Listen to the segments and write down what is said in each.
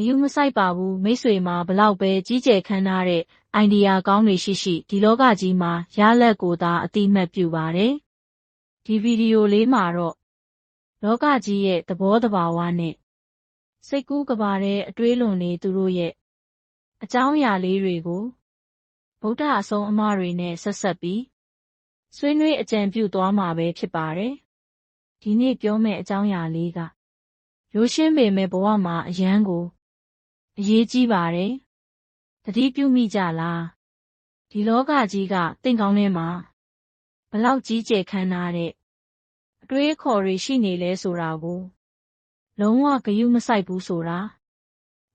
ယူမဆိုင်ပါဘူးမိတ်ဆွေမှာဘလောက်ပဲကြီးကျယ်ခမ်းနားတဲ့အိုင်ဒီယာကောင်းတွေရှိဒီလောကကြီးမှာရလက်ကိုသာအတိမတ်ပြုပါတယ်ဒီဗီဒီယိုလေးမှာတော့လောကကြီးရဲ့သဘောတဘာဝနဲ့စိတ်ကူးကဘာတဲ့အတွေးလွန်နေသူတို့ရဲ့အကြောင်းအရာလေးတွေကိုဗုဒ္ဓအဆုံးအမတွေနဲ့ဆက်ဆက်ပြီးဆွေးနွေးအကြံပြုသွားမှာပဲဖြစ်ပါတယ်ဒီနေ့ပြောမယ့်အကြောင်းအရာလေးကရိုးရှင်းပေမဲ့ဘဝမှာအရန်ကိုအရေးကြီးပါတယ်။သတိပြုမိကြလား။ဒီလောကကြီးကတင့်ကောင်းထဲမှာဘလောက်ကြီးကျယ်ခမ်းနားတဲ့အတွေးအခေါ်တွေရှိနေလဲဆိုတာကိုလုံးဝဂရုမစိုက်ဘူးဆိုတာ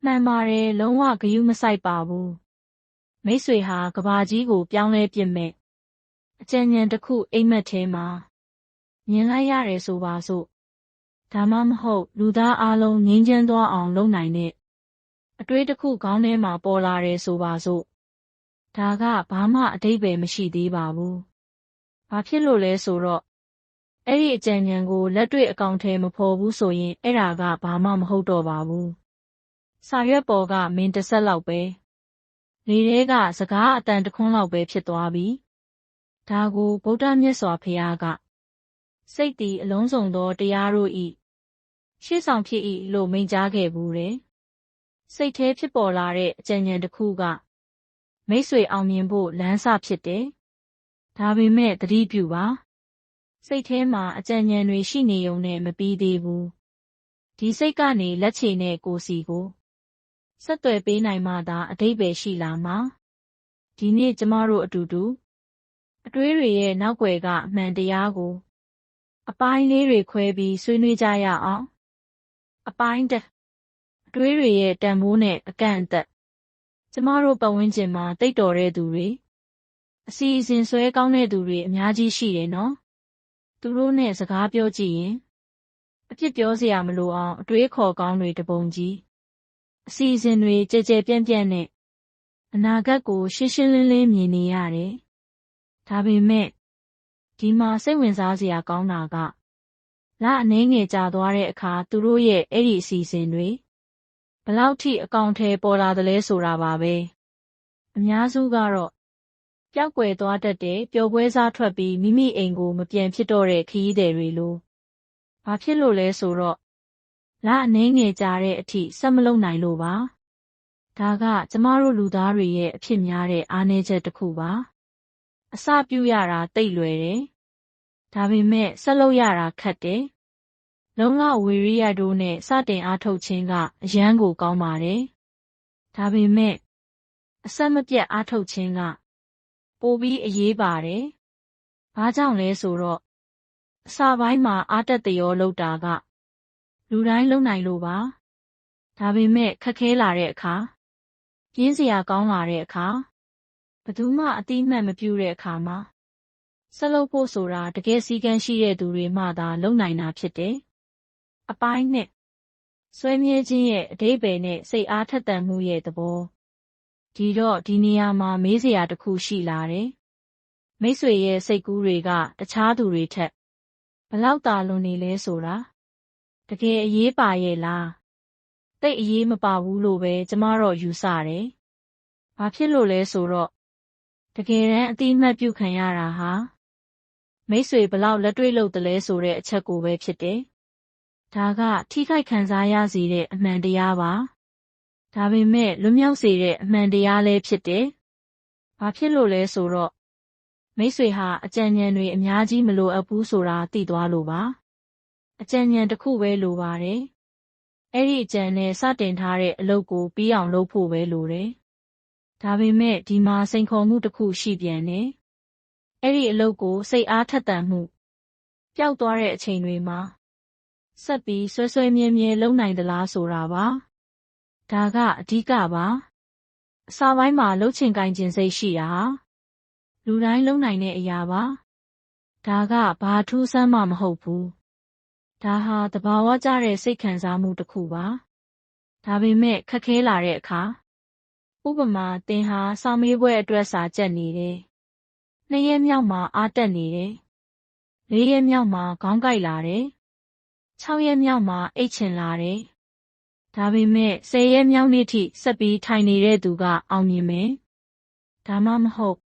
မှန်ပါတယ်လုံးဝဂရုမစိုက်ပါဘူး။မိတ်ဆွေဟာကဘာကြီးကိုပြောင်းလဲပြစ်မဲ့အကြံဉာဏ်တစ်ခုအိမ်မက်ထဲမှာမြင်လိုက်ရတယ်ဆိုပါစို့ဒါမှမဟုတ်လူသားအလုံးငြိမ်းချမ်းသွားအောင်လုပ်နိုင်တဲ့အတွေးတစ်ခုခေါင်းထဲမှာပေါ်လာတယ်ဆိုပါစို့ဒါကဘာမှအဓိပ္ပာယ်မရှိသေးပါဘူးဘာဖြစ်လို့လဲဆိုတော့အဲ့ဒီအကြံဉာဏ်ကိုလက်တွေ့အကောင်ထဲမဖော်ဘူးဆိုရင်အဲ့ဒါကဘာမှမဟုတ်တော့ပါဘူးစာရွက်ပေါ်ကမင်းတစ်ဆက်လောက်ပဲလေထဲကစကားအတန်တစ်ခွန်းလောက်ပဲဖြစ်သွားပြီဒါကိုဗုဒ္ဓမြတ်စွာဘုရားကစိတ်တည်အလုံးစုံသောတရားတို့ဤရှေ့ဆောင်ဖြစ်၏လို့မိန့်ကြားခဲ့ဘူးတယ်စိတ်ထဲဖြစ်ပေါ်လာတဲ့အကြံဉာဏ်တစ်ခုကမိတ်ဆွေအောင်မြင်ဖို့လမ်းစဖြစ်တယ်။ဒါပေမဲ့သတိပြုပါစိတ်ထဲမှာအကြံဉာဏ်တွေရှိနေုံနဲ့မပြီးသေးဘူး။ဒီစိတ်ကနေလက်ချေနဲ့ကိုယ်စီကိုဆက်သွယ်ပေးနိုင်မှသာအဓိပ္ပာယ်ရှိလာမှာ။ဒီနေ့ကျမတို့အတူတူအတွေးတွေရဲ့နောက်ွယ်ကအမှန်တရားကိုအပိုင်းလေးတွေခွဲပြီးဆွေးနွေးကြရအောင်။အပိုင်းတစ်အတွေးတွေရဲ့တန်ဖိုးနဲ့အကန့်အသတ်ကျမတို့ပတ်ဝန်းကျင်မှာတိတ်တော်တဲ့သူတွေအစီအစဉ်ဆွဲကောင်းတဲ့သူတွေအများကြီးရှိတယ်နော်သူတို့နဲ့စကားပြောကြည့်ရင်အပြစ်ပြောစရာမလိုအောင်အတွေးခေါ်ကောင်းတွေတပုံကြီးအစီအစဉ်တွေကြဲကြဲပြန့်ပြန့်နဲ့အနာဂတ်ကိုရှင်းရှင်းလင်းလင်းမြင်နေရတယ်ဒါပေမဲ့ဒီမှာစိတ်ဝင်စားစရာကောင်းတာကလအနှဲငယ်ကြာသွားတဲ့အခါသူတို့ရဲ့အဲ့ဒီအစီအစဉ်တွေဘလောက်ထိအကောင်ထဲပေါ်လာသလဲဆိုတာပါပဲအများစုကတော့ပျောက်ကွယ်သွားတတ်တဲ့ပျော်ပွဲစားထွက်ပြီးမိမိအိမ်ကိုမပြန်ဖြစ်တော့တဲ့ခရီးသည်တွေလိုဘာဖြစ်လို့လဲဆိုတော့လအနှဲငယ်ကြာတဲ့အထိဆက်မလုပ်နိုင်လို့ပါဒါကကျမတို့လူသားတွေရဲ့အဖြစ်များတဲ့အားနည်းချက်တစ်ခုပါအစပြုရတာတိတ်လွယ်တယ်ဒါပေမဲ့ဆက်လုပ်ရတာခက်တယ်လုံးဝဝီရိယတို့နဲ့စတင်အားထုတ်ခြင်းကအရန်ကိုကောင်းပါတယ်။ဒါပေမဲ့အဆက်မပြတ်အားထုတ်ခြင်းကပိုပြီးအရေးပါတယ်။ဘာကြောင့်လဲဆိုတော့အစပိုင်းမှာအားတက်သရောလုပ်တာကလူတိုင်းလုပ်နိုင်လို့ပါ။ဒါပေမဲ့ခက်ခဲလာတဲ့အခါပြင်းစရာကောင်းလာတဲ့အခါဘယ်သူမှအတိအမှတ်မပြုတဲ့အခါမှာဆက်လုပ်ဖို့ဆိုတာတကယ်စည်းကမ်းရှိတဲ့သူတွေမှသာလုပ်နိုင်တာဖြစ်တယ်။အပိုင်းနဲ့ဆွဲမြဲခြင်းရဲ့အဓိပ္ပာယ်နဲ့စိတ်အားထက်သန်မှုရဲ့သဘောဒီတော့ဒီနေရာမှာမေးစရာတစ်ခုရှိလာတယ်မိတ်ဆွေရဲ့စိတ်ကူးတွေကတခြားသူတွေထက်ဘလောက်သာလွန်နေလဲဆိုတာတကယ်အရေးပါရဲ့လားတိတ်အရေးမပါဘူးလို့ပဲကျမတော့ယူဆတယ်ဘာဖြစ်လို့လဲဆိုတော့တကယ်တမ်းအတိအမှတ်ပြုခံရတာဟာမိတ်ဆွေဘလောက်လက်တွေ့လုပ်တယ်လဲဆိုတဲ့အချက်ကိုပဲဖြစ်တယ်ဒါကထိခိုက်ခံစားရစေတဲ့အမှန်တရားပါ။ဒါပေမဲ့လွတ်မြောက်စေတဲ့အမှန်တရားလည်းဖြစ်တယ်။ဘာဖြစ်လို့လဲဆိုတော့မိတ်ဆွေဟာအကြံဉာဏ်တွေအများကြီးမလိုအပ်ဘူးဆိုတာသိသွားလို့ပါ။အကြံဉာဏ်တစ်ခုပဲလိုပါတယ်။အဲ့ဒီအကြံနဲ့စတင်ထားတဲ့အလုပ်ကိုပြီးအောင်လုပ်ဖို့ပဲလိုတယ်။ဒါပေမဲ့ဒီမှာစိန်ခေါ်မှုတစ်ခုရှိပြန်တယ်။အဲ့ဒီအလုပ်ကိုစိတ်အားထက်သန်မှုပျောက်သွားတဲ့အချိန်တွေမှာဆက်ပြီးဆွဲမြဲလုပ်နိုင်သလားဆိုတာပါဒါကအဓိကပါအစာပိုင်းမှာလှုပ်ချင်ကိုင်ချင်စိတ်ရှိတာလူတိုင်းလုပ်နိုင်တဲ့အရာပါဒါကဘာထူးဆန်းမှမဟုတ်ဘူးဒါဟာသဘာဝကျတဲ့စိတ်ခံစားမှုတစ်ခုပါဒါပေမဲ့ခက်ခဲလာတဲ့အခါဥပမာသင်ဟာစာမေးပွဲအတွက်စာကြက်နေတယ်2 ရက်မြောက်မှာအားတက်နေတယ်4 ရက်မြောက်မှာခေါင်းကိုက်လာတယ်6 ရက်မြောက်မှာအိတ်ချင်လာတယ် ဒါပေမဲ့10ရက်မြောက်နေ့ထိဆက်ပြီးထိုင်နေတဲ့သူကအောင်မြင်မယ်။ဒါမှမဟုတ်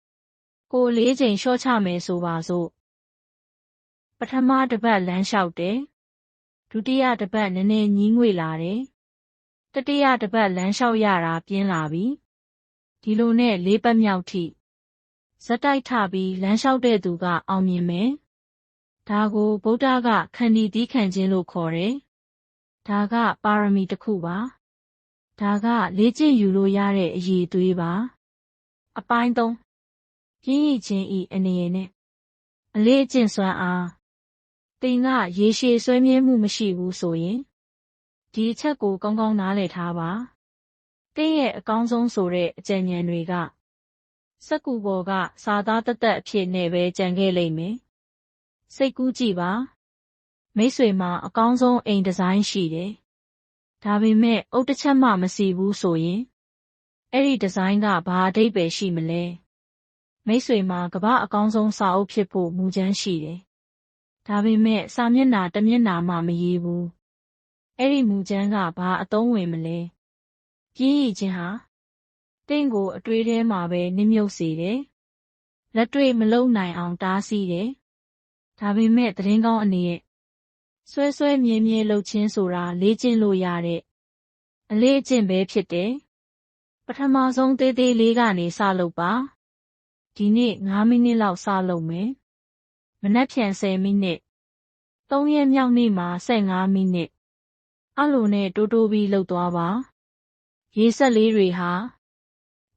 ကို4ချိန်လျှော့ချမယ်ဆိုပါစို့။ပထမတစ်ပတ်လမ်းလျှောက်တယ်။ဒုတိယတစ်ပတ်နည်းနည်းညည်းငွေ့လာတယ်။တတိယတစ်ပတ်လမ်းလျှောက်ရတာပြင်းလာပြီ။ဒီလိုနဲ့4ပတ်မြောက်ထိဇက်တိုက်ထပြီးလမ်းလျှောက်တဲ့သူကအောင်မြင်မယ်။ဒါကိုဗုဒ္ဓကခန္တီသီးခံခြင်းလို့ခေါ်တယ်။ဒါကပါရမီတစ်ခုပါ။ဒါကလေ့ကျင့်ယူလို့ရတဲ့အရည်အသွေးပါ။အပိုင်း3ပြင်းရည်ခြင်းဤအနေနဲ့အလေးအကျင့်စွမ်းအားသင်ကရေရှည်ဆွဲမြဲမှုမရှိဘူးဆိုရင်ဒီအချက်ကိုကောင်းကောင်းနားလည်ထားပါ။သင်ရဲ့အကောင်းဆုံးဆိုတဲ့အကြံဉာဏ်တွေကစက္ကူပေါ်ကစာသားတသက်အဖြစ်နဲ့ပဲကြံခဲ့လိမ့်မယ်။စိတ်ကူးကြည့်ပါ။မိတ်ဆွေမှာအကောင်းဆုံးအိမ်ဒီဇိုင်းရှိတယ်။ဒါပေမဲ့အုတ်တစ်ချက်မှမစီဘူးဆိုရင်အဲ့ဒီဒီဇိုင်းကဘာအဓိပ္ပာယ်ရှိမလဲ။မိတ်ဆွေမှာကမ္ဘာအကောင်းဆုံးစာအုပ်ဖြစ်ဖို့မူကြမ်းရှိတယ်။ဒါပေမဲ့စာမျက်နှာတစ်မျက်နှာမှမရေးဘူး။အဲ့ဒီမူကြမ်းကဘာအသုံးဝင်မလဲ။ပြင်းရည်ခြင်းဟာတင့်ကိုအတွေးထဲမှာပဲနစ်မြုပ်စေတယ်။လက်တွေ့မလုံနိုင်အောင်တားဆီးတယ်။ဒါပေမဲ့သတင်းကောင်းအနေနဲ့ဆွဲမြဲမြဲလှုပ်ခြင်းဆိုတာလေ့ကျင့်လို့ရတဲ့အလေးအကျင့်ပဲဖြစ်တယ်။ပထမဆုံးသေးသေးလေးကနေစလုပ်ပါ။ဒီနေ့5မိနစ်လောက်စလုပ်မယ်။မနက်ဖြန်10မိနစ်3ရက်မြောက်နေ့မှာ15မိနစ်အဲ့လိုနဲ့တိုးပြီးလှုပ်သွားပါ။ရေစက်လေးတွေဟာ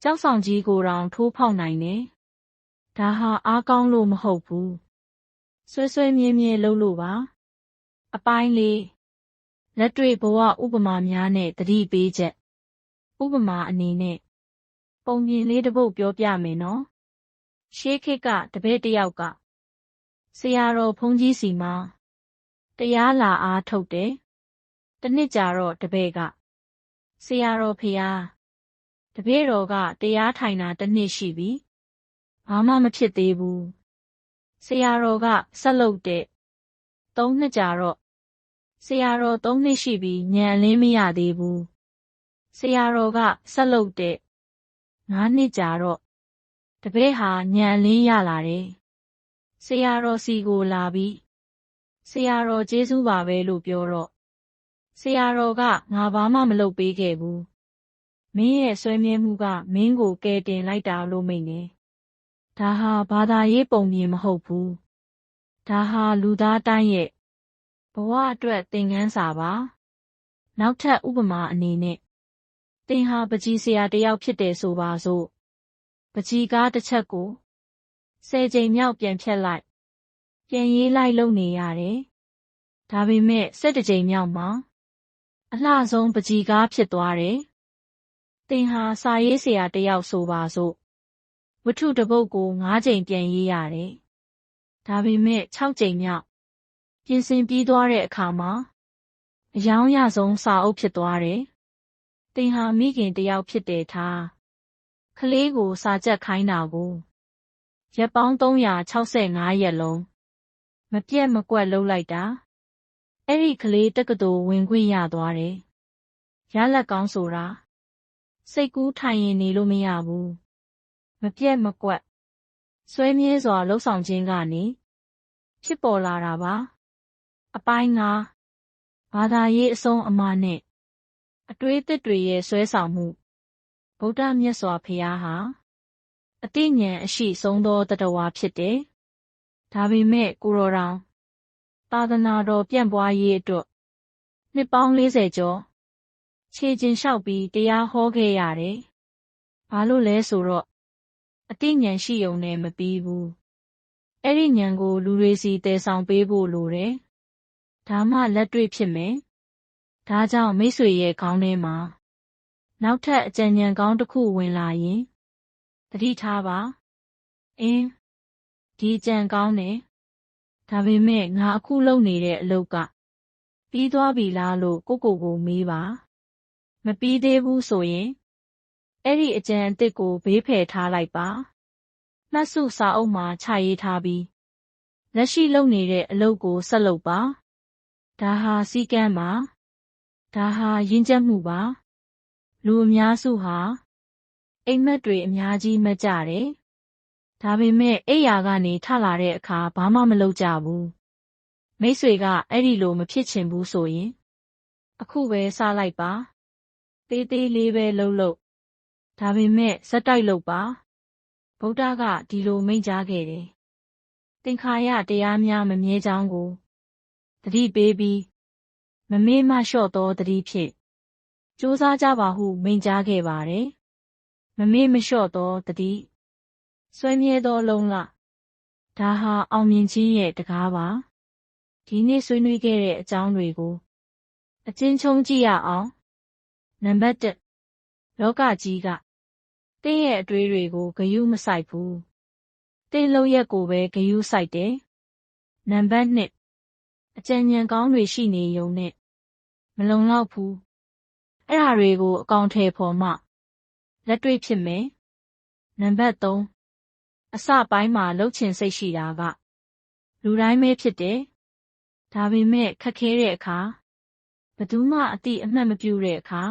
ကြောက်ဆောင်ကြီးကိုတောင်ထိုးဖောက်နိုင်တယ်။ဒါဟာအားကောင်းလို့မဟုတ်ဘူး။ဆွဲမြဲမြဲလှုပ်လို့ပါ။အပိုင်း4လက်တွေ့ဘဝဥပမာများနဲ့သတိပေးချက်ဥပမာအနေနဲ့ပုံပြင်လေးတစ်ပုဒ်ပြောပြမယ်နော်။ရှေးခေတ်ကတပည့်တစ်ယောက်ကဆရာတော်ဘုန်းကြီးစီမှာတရားလာအားထုတ်တယ်။တစ်နှစ်ကြာတော့တပည့်ကဆရာတော်ဖေဟာတပည့်တော်ကတရားထိုင်တာတစ်နှစ်ရှိပြီ။ဘာမှမဖြစ်သေးဘူး။ဆရာတော်ကဆက်လုပ်တဲ့3နှစ်ကြာတော့ဆရာတော်3နှစ်ရှိပြီဉာဏ်အလင်းမရသေးဘူး။ဆရာတော်ကဆက်လုပ်တဲ့9နှစ်ကြာတော့တပည့်ဟာဉာဏ်အလင်းရလာတယ်။ဆရာတော်စီကိုလာပြီးဆရာတော်ကျေးဇူးပါပဲလို့ပြောတော့ဆရာတော်ကငါဘာမှမလုပ်ပေးခဲ့ဘူး။မင်းရဲ့ဆွဲမြဲမှုကမင်းကိုကယ်တင်လိုက်တာလို့မိန့်တယ်။ဒါဟာဘာသာရေးပုံပြင်မဟုတ်ဘူး။ဒါဟာလူသားတိုင်းရဲ့ဘဝအတွက်သင်ခန်းစာပါ။နောက်ထပ်ဥပမာအနေနဲ့သင်ဟာပန်းချီဆရာတစ်ယောက်ဖြစ်တယ်ဆိုပါစို့။ပန်းချီကားတစ်ချက်ကို10ကြိမ်မြောက်ပြန်ဖြတ်လိုက်ပြန်ရေးလိုက်လုပ်နေရတယ်။ဒါပေမဲ့17ကြိမ်မြောက်မှာအလှဆုံးပန်းချီကားဖြစ်သွားတယ်။သင်ဟာစာရေးဆရာတစ်ယောက်ဆိုပါစို့။ဝတ္ထုတစ်ပုဒ်ကို9ကြိမ်ပြန်ရေးရတယ်။ဒါပေမဲ့6ကြိမ်မြောက်ပြင်ဆင်ပြီးသွားတဲ့အခါမှာအယောင်ရဆုံးစာအုပ်ဖြစ်သွားတယ်။သင်ဟာမိခင်တစ်ယောက်ဖြစ်တယ်ထား။ကလေးကိုစာကြက်ခိုင်းတာကိုရက်ပေါင်း365ရက်လုံးမပြတ်မကွက်လုပ်လိုက်တာ။အဲ့ဒီကလေးတက္ကသိုလ်ဝင်ခွင့်ရသွားတယ်။ရလက်ကောင်းဆိုတာစိတ်ကူးထိုင်ရင်နေလို့မရဘူး။မပြတ်မကွက်ဆွဲမြဲစွာလှုပ်ဆောင်ခြင်းကနေဖြစ်ပေါ်လာတာပါ။အပိုင်း5ဘာသာရေးအဆုံးအမနဲ့အတွေးသစ်တွေရဲ့ဆွဲဆောင်မှုဗုဒ္ဓမြတ်စွာဘုရားဟာအသိဉာဏ်အရှိဆုံးသောတတဝါဖြစ်တယ်။ဒါပေမဲ့ကိုရောတောင်သာသနာတော်ပြန့်ပွားရေးအတွက်နှစ်ပေါင်း40ကျော်ခြေကျင်လျှောက်ပြီးတရားဟောခဲ့ရတယ်။ဘာလို့လဲဆိုတော့အသိဉာဏ်ရှိုံနဲ့မပြီးဘူး။အဲ့ဒီဉာဏ်ကိုလူတွေစီတည်ဆောင်ပေးဖို့လိုတယ်။ဒါမှလက်တွေ့ဖြစ်မယ်။ဒါကြောင့်မိတ်ဆွေရဲ့ခေါင်းထဲမှာနောက်ထပ်အကြံဉာဏ်ကောင်းတစ်ခုဝင်လာရင်သတိထားပါ။ဒီကြံကောင်းတယ်။ဒါပေမဲ့ငါအခုလုပ်နေတဲ့အလုပ်ကပြီးသွားပြီလားလို့ကိုမေးပါ။မပြီးသေးဘူးဆိုရင်အဲ့ဒီအကြံအသစ်ကိုဘေးဖယ်ထားလိုက်ပါ။မှတ်စုစာအုပ်မှာချရေးထားပြီးလက်ရှိလုပ်နေတဲ့အလုပ်ကိုဆက်လုပ်ပါ။ဒါဟာစည်းကမ်းပါ ဒါဟာယဉ်ကျေးမှုပါလူအများစုဟာအိမ်မက်တွေအများကြီးမက်ကြတယ်ဒါပေမဲ့အိယာကနေထလာတဲ့အခါဘာမှမလုပ်ကြဘူးမိတ်ဆွေကအဲ့ဒီလိုမဖြစ်ချင်ဘူးဆိုရင်အခုပဲစားလိုက်ပါသေးသေးလေးပဲလှုပ်ဒါပေမဲ့ဇက်တိုက်လုပ်ပါဗုဒ္ဓကဒီလိုမိန့်ကြားခဲ့တယ်သင်္ခါရတရားများမမြဲကြောင်းကိုသတိပေးပြီးမမေ့မလျှော့သောသတိဖြင့်ကြိုးစားကြပါဟုမိန့်ကြားခဲ့ပါတယ်မမေ့မလျှော့သောသတိဆွဲမြဲသောလုံးလဒါဟာအောင်မြင်ခြင်းရဲ့တကားပါဒီနေ့ဆွေးနွေးခဲ့တဲ့အကြောင်းတွေကိုအကျဉ်းချုပ်ကြည့်ရအောင်နံပါတ်1လောကကြီးကတင်းရဲ့အတွေးတွေကိုဂယုမစိုက်ဘူးတင်းလုံးရက်ကိုပဲဂယုစိုက်တယ်နံပါတ်2အကြံဉာဏ်ကောင်းတွေရှိနေုံနဲ့မလုံလောက်ဘူးအဲ့ဒါတွေကိုအကောင်ထဲပေါ်မှလက်တွေ့ဖြစ်မယ်နံပါတ်3အစပိုင်းမှာလှုပ်ချင်စိတ်ရှိတာကလူတိုင်းပဲဖြစ်တယ်ဒါပေမဲ့ခက်ခဲတဲ့အခါဘယ်သူမှအတိအမှတ်မပြုတဲ့အခါ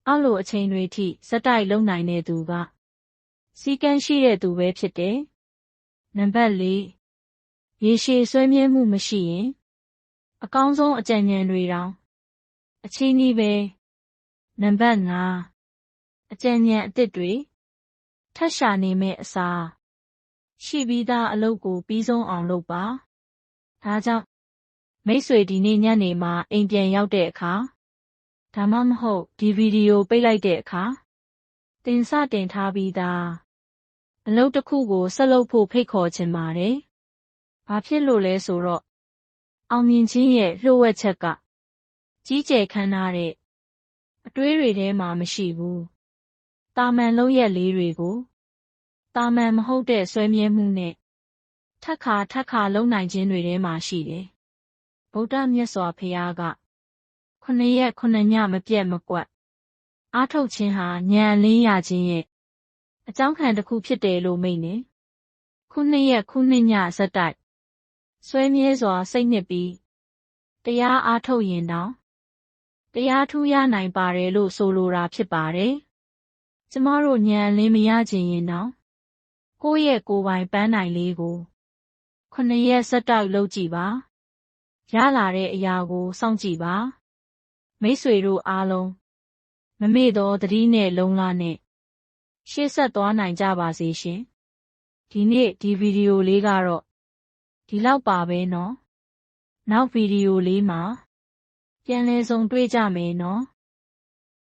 အဲ့လိုအချိန်တွေထိဇက်တိုက်လုံနိုင်တဲ့သူကစီကံရှိတဲ့သူပဲဖြစ်တယ်နံပါတ်4ရေရှည်ဆွေးမြဲမှုမရှိရင်အကောင်းဆုံးအကြံဉာဏ်တွေတောင်အချင်းကြီးပဲနံပါတ်5အကြံဉာဏ်အသစ်တွေထပ်ရှာနေမဲ့အစားရှိပြီးသားအလုပ်ကိုပြီးဆုံးအောင်လုပ်ပါဒါကြောင့်မိတ်ဆွေဒီနေ့ညနေမှာအိမ်ပြန်ရောက်တဲ့အခါဒါမှမဟုတ်ဒီဗီဒီယိုပိတ်လိုက်တဲ့အခါသင်စတင်ထားပြီးသားအလုပ်တစ်ခုကိုဆက်လုပ်ဖို့ဖိတ်ခေါ်ချင်ပါတယ်ဘာဖြစ်လို့လဲဆိုတော့အောင်မြင်ခြင်းရဲ့လှုပ်ဝက်ချက်ကကြီးကျယ်ခမ်းနားတဲ့အတွေးတွေထဲမှာမရှိဘူးတာမန်လုံးရက်လေးတွေကိုတာမန်မဟုတ်တဲ့ဆွဲမြဲမှုနဲ့ထပ်ခါလုံးနိုင်ခြင်းတွေထဲမှာရှိတယ်ဗုဒ္ဓမြတ်စွာဘုရားက9 ရက် 9 ညမပြတ်မကွက်အားထုတ်ခြင်းဟာဉာဏ်အလင်းရခြင်းရဲ့အကြောင်းခံတစ်ခုဖြစ်တယ်လို့မိန့်နေ9 ရက် 9 ညဇက်တိုက်ဆွဲမြဲစွာစိတ်နှစ်ပြီးတရားအားထုတ်ရင်တောင်တရားထူးရနိုင်ပါတယ်လို့ဆိုလိုတာဖြစ်ပါတယ်ကျမတို့ဉာဏ်အလင်းမရခြင်းရင်တောင်ကိုယ့်ရဲ့ကိုယ်ပိုင်ပန်းနိုင်လေးကို9 ရက်ဇက်တိုက်လုပ်ကြည့်ပါရလာတဲ့အရာကိုစောင့်ကြည့်ပါမိတ်ဆွေတို့အားလုံးမမေ့သောသတိနဲ့လုံလနဲ့ရှေ့ဆက်သွားနိုင်ကြပါစေရှင်ဒီနေ့ဒီဗီဒီယိုလေးကတော့ဒီလောက်ပါပဲနော်နောက်ဗီဒီယိုလေးမှာပြန်လည်ဆုံတွေ့ကြမယ်နော်